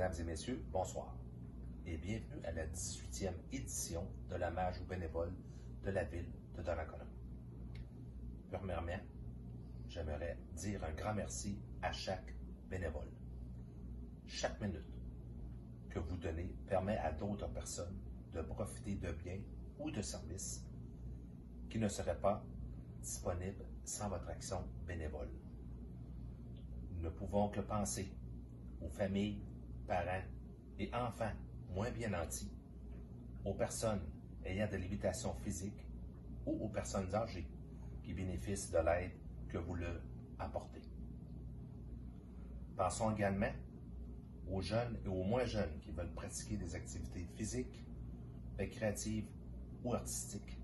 Mesdames et messieurs, bonsoir et bienvenue à la 18e édition de la Mage aux bénévoles de la ville de Donnacona. Premièrement, j'aimerais dire un grand merci à chaque bénévole. Chaque minute que vous donnez permet à d'autres personnes de profiter de biens ou de services qui ne seraient pas disponibles sans votre action bénévole. Nous ne pouvons que penser aux familles, parents et enfants moins bien nantis, aux personnes ayant des limitations physiques ou aux personnes âgées qui bénéficient de l'aide que vous leur apportez. Pensons également aux jeunes et aux moins jeunes qui veulent pratiquer des activités physiques, récréatives ou artistiques,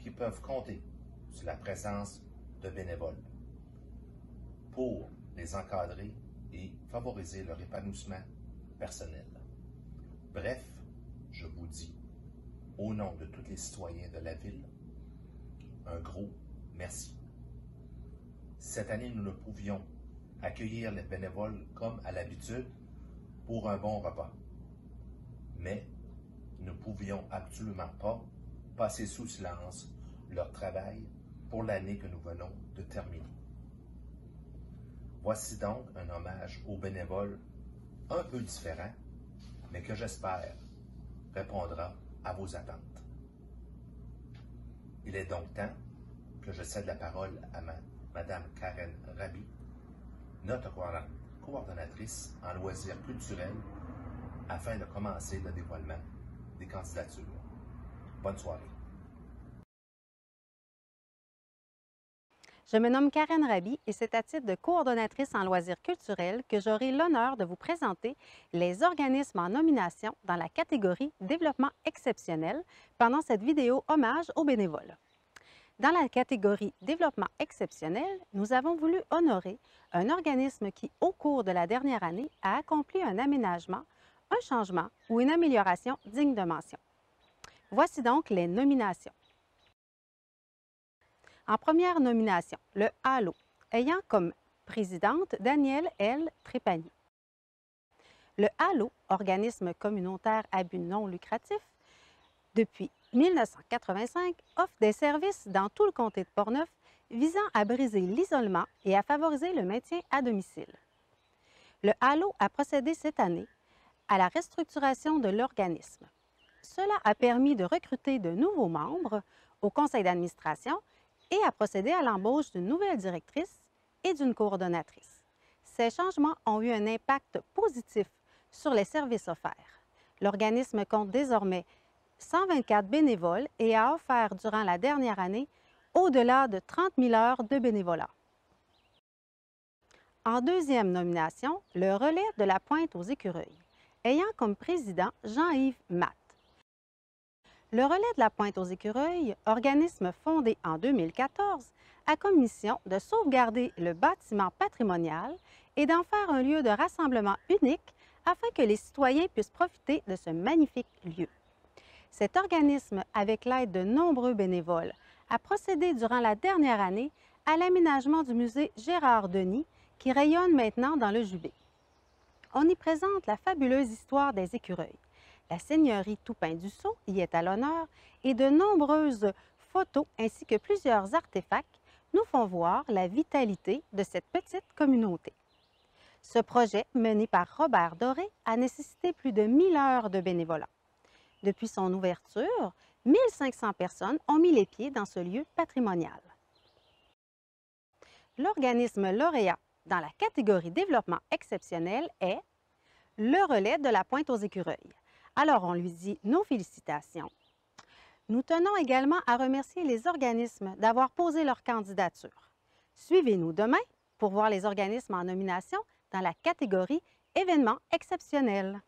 qui peuvent compter sur la présence de bénévoles pour les encadrer et favoriser leur épanouissement personnel. Bref, je vous dis, au nom de tous les citoyens de la ville, un gros merci. Cette année, nous ne pouvions accueillir les bénévoles comme à l'habitude pour un bon repas. Mais nous ne pouvions absolument pas passer sous silence leur travail pour l'année que nous venons de terminer. Voici donc un hommage aux bénévoles un peu différent, mais que j'espère répondra à vos attentes. Il est donc temps que je cède la parole à Madame Karen Raby, notre coordonnatrice en loisirs culturels, afin de commencer le dévoilement des candidatures. Bonne soirée. Je me nomme Karen Raby et c'est à titre de coordonnatrice en loisirs culturels que j'aurai l'honneur de vous présenter les organismes en nomination dans la catégorie Développement exceptionnel pendant cette vidéo hommage aux bénévoles. Dans la catégorie Développement exceptionnel, nous avons voulu honorer un organisme qui, au cours de la dernière année, a accompli un aménagement, un changement ou une amélioration digne de mention. Voici donc les nominations. En première nomination, le HALO, ayant comme présidente Danielle L. Trépanier. Le HALO, organisme communautaire à but non lucratif, depuis 1985, offre des services dans tout le comté de Portneuf visant à briser l'isolement et à favoriser le maintien à domicile. Le HALO a procédé cette année à la restructuration de l'organisme. Cela a permis de recruter de nouveaux membres au conseil d'administration et a procédé à l'embauche d'une nouvelle directrice et d'une coordonnatrice. Ces changements ont eu un impact positif sur les services offerts. L'organisme compte désormais 124 bénévoles et a offert durant la dernière année au-delà de 30 000 heures de bénévolat. En deuxième nomination, le relais de la Pointe aux Écureuils, ayant comme président Jean-Yves Matt. Le relais de la Pointe aux Écureuils, organisme fondé en 2014, a comme mission de sauvegarder le bâtiment patrimonial et d'en faire un lieu de rassemblement unique afin que les citoyens puissent profiter de ce magnifique lieu. Cet organisme, avec l'aide de nombreux bénévoles, a procédé durant la dernière année à l'aménagement du musée Gérard-Denis qui rayonne maintenant dans le Jubé. On y présente la fabuleuse histoire des écureuils. La seigneurie Toupin-Dussault y est à l'honneur et de nombreuses photos ainsi que plusieurs artefacts nous font voir la vitalité de cette petite communauté. Ce projet, mené par Robert Doré, a nécessité plus de 1000 heures de bénévolat. Depuis son ouverture, 1500 personnes ont mis les pieds dans ce lieu patrimonial. L'organisme lauréat dans la catégorie Développement exceptionnel est le relais de la Pointe aux Écureuils. Alors, on lui dit nos félicitations. Nous tenons également à remercier les organismes d'avoir posé leur candidature. Suivez-nous demain pour voir les organismes en nomination dans la catégorie Événements exceptionnels.